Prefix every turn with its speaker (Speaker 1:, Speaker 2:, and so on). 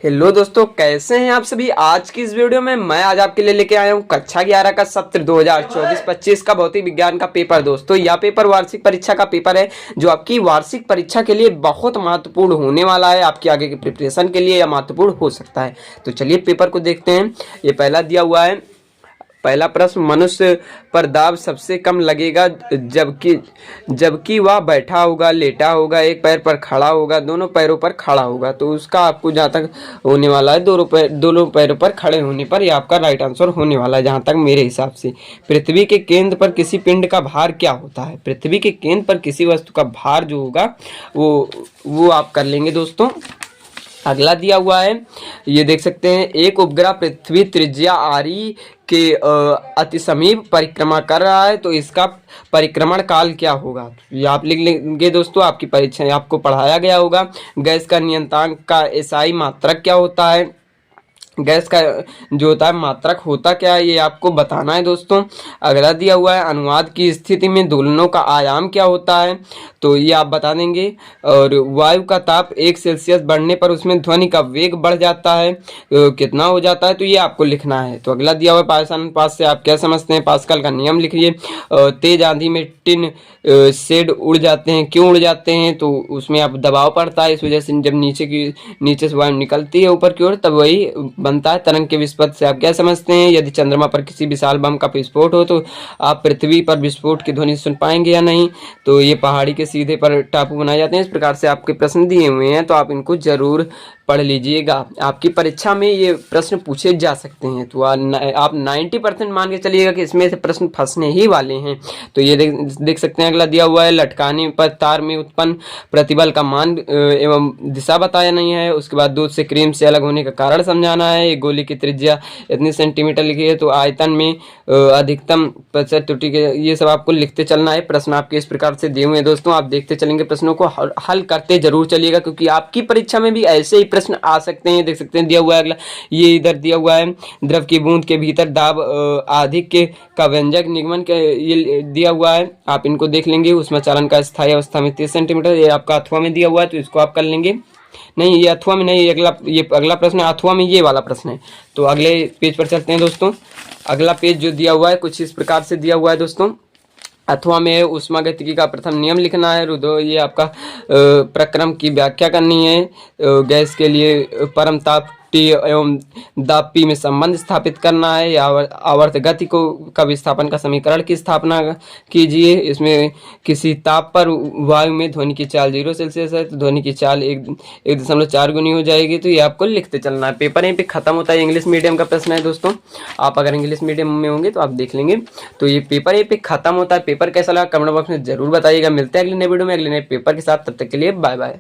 Speaker 1: Hello दोस्तों, कैसे हैं आप सभी। आज की इस वीडियो में मैं आज आपके लिए लेके आया हूं कक्षा 11 का सत्र 2024-25 का भौतिक विज्ञान का पेपर। दोस्तों यह पेपर वार्षिक परीक्षा का पेपर है जो आपकी वार्षिक परीक्षा के लिए बहुत महत्वपूर्ण होने वाला है। आपकी आगे की प्रिपरेशन के लिए यह महत्वपूर्ण हो सकता है। तो चलिए पेपर को देखते हैं। ये पहला दिया हुआ है। पहला प्रश्न, मनुष्य पर दाब सबसे कम लगेगा जबकि वह बैठा होगा, लेटा होगा, एक पैर पर खड़ा होगा, दोनों पैरों पर खड़ा होगा। तो उसका आपको जहाँ तक होने वाला है दोनों पैरों पर खड़े होने पर ये आपका राइट आंसर होने वाला है जहाँ तक मेरे हिसाब से। पृथ्वी के केंद्र पर किसी पिंड का भार क्या होता है। पृथ्वी के केंद्र पर किसी वस्तु का भार जो होगा वो आप कर लेंगे दोस्तों। अगला दिया हुआ है, ये देख सकते हैं, एक उपग्रह पृथ्वी त्रिज्या आरी के अति समीप परिक्रमा कर रहा है तो इसका परिक्रमण काल क्या होगा। ये आप लिख लेंगे दोस्तों, आपकी परीक्षा आपको पढ़ाया गया होगा। गैस का नियतांक का एसआई मात्रक क्या होता है। गैस का जो होता है मात्रक होता क्या है ये आपको बताना है दोस्तों। अगला दिया हुआ है, अनुनाद की स्थिति में दोलनों का आयाम क्या होता है, तो ये आप बता देंगे। और वायु का ताप 1 सेल्सियस बढ़ने पर उसमें ध्वनि का वेग बढ़ जाता है, कितना हो जाता है, तो ये आपको लिखना है। तो अगला दिया हुआ है, पाइथागोरस अनुपात से आप क्या समझते हैं। पास्कल का नियम लिखिए। तेज आंधी में टिन शेड उड़ जाते हैं, क्यों उड़ जाते हैं, तो उसमें आप दबाव पड़ता है, इस वजह से जब नीचे से वायु निकलती है ऊपर की ओर तब वही बनता है। तरंग के विस्फोट से आप क्या समझते हैं। यदि चंद्रमा पर किसी विशाल बम का विस्फोट हो तो आप पृथ्वी पर विस्फोट की ध्वनि सुन पाएंगे या नहीं। तो ये पहाड़ी के सीधे पर टापू बनाए जाते हैं। इस प्रकार से आपके प्रश्न दिए हुए हैं तो आप इनको जरूर पढ़ लीजिएगा। आपकी परीक्षा में ये प्रश्न पूछे जा सकते हैं तो आप 90% मान के चलिएगा कि इसमें से प्रश्न फंसने ही वाले हैं। तो ये देख सकते हैं। अगला दिया हुआ है, लटकाने पर तार में उत्पन्न प्रतिबल का मान एवं दिशा बताया नहीं है। उसके बाद दूध से क्रीम से अलग होने का कारण समझाना है। एक गोली की त्रिज्या इतनी सेंटीमीटर लिखी है तो आयतन में अधिकतम प्रतिशत त्रुटि के, ये सब आपको लिखते चलना है। प्रश्न आपके इस प्रकार से दिए हुए हैं दोस्तों, आप देखते चलेंगे, प्रश्नों को हल करते जरूर चलिएगा क्योंकि आपकी परीक्षा में भी ऐसे ही प्रश्न आ सकते हैं। देख सकते हैं दिया हुआ है। अगला ये इधर दिया हुआ है, द्रव की बूंद के भीतर दाब अधिक का व्यंजक निगमन के ये दिया हुआ है, आप इनको देख लेंगे। उसमें चालन का स्थायी अवस्था में 30 सेंटीमीटर, ये आपका अथवा में दिया हुआ है तो इसको आप कर लेंगे। नहीं, ये अथवा में नहीं, ये अगला प्रश्न है, अथवा में ये वाला प्रश्न है। तो अगले पेज पर चलते हैं दोस्तों। अगला पेज जो दिया हुआ है कुछ इस प्रकार से दिया हुआ है दोस्तों। अथवा में उष्मागतिकी का प्रथम नियम लिखना है। रुदो ये आपका प्रक्रम की व्याख्या करनी है। गैस के लिए परम ताप T एवं दाब P में संबंध स्थापित करना है। या आवर्त गति को का विस्थापन का समीकरण की स्थापना कीजिए। इसमें किसी ताप पर वायु में ध्वनि की चाल 0 सेल्सियस है तो ध्वनि की चाल 1.4 गुनी हो जाएगी। तो ये आपको लिखते चलना है। पेपर यहीं पे खत्म होता है। इंग्लिश मीडियम का प्रश्न है दोस्तों, आप अगर इंग्लिश मीडियम में होंगे तो आप देख लेंगे। तो ये पेपर यहीं पे खत्म होता है। पेपर कैसा लगा कमेंट बॉक्स में जरूर बताइएगा। मिलते हैं अगले नए वीडियो में अगले नए पेपर के साथ, तब तक के लिए बाय बाय।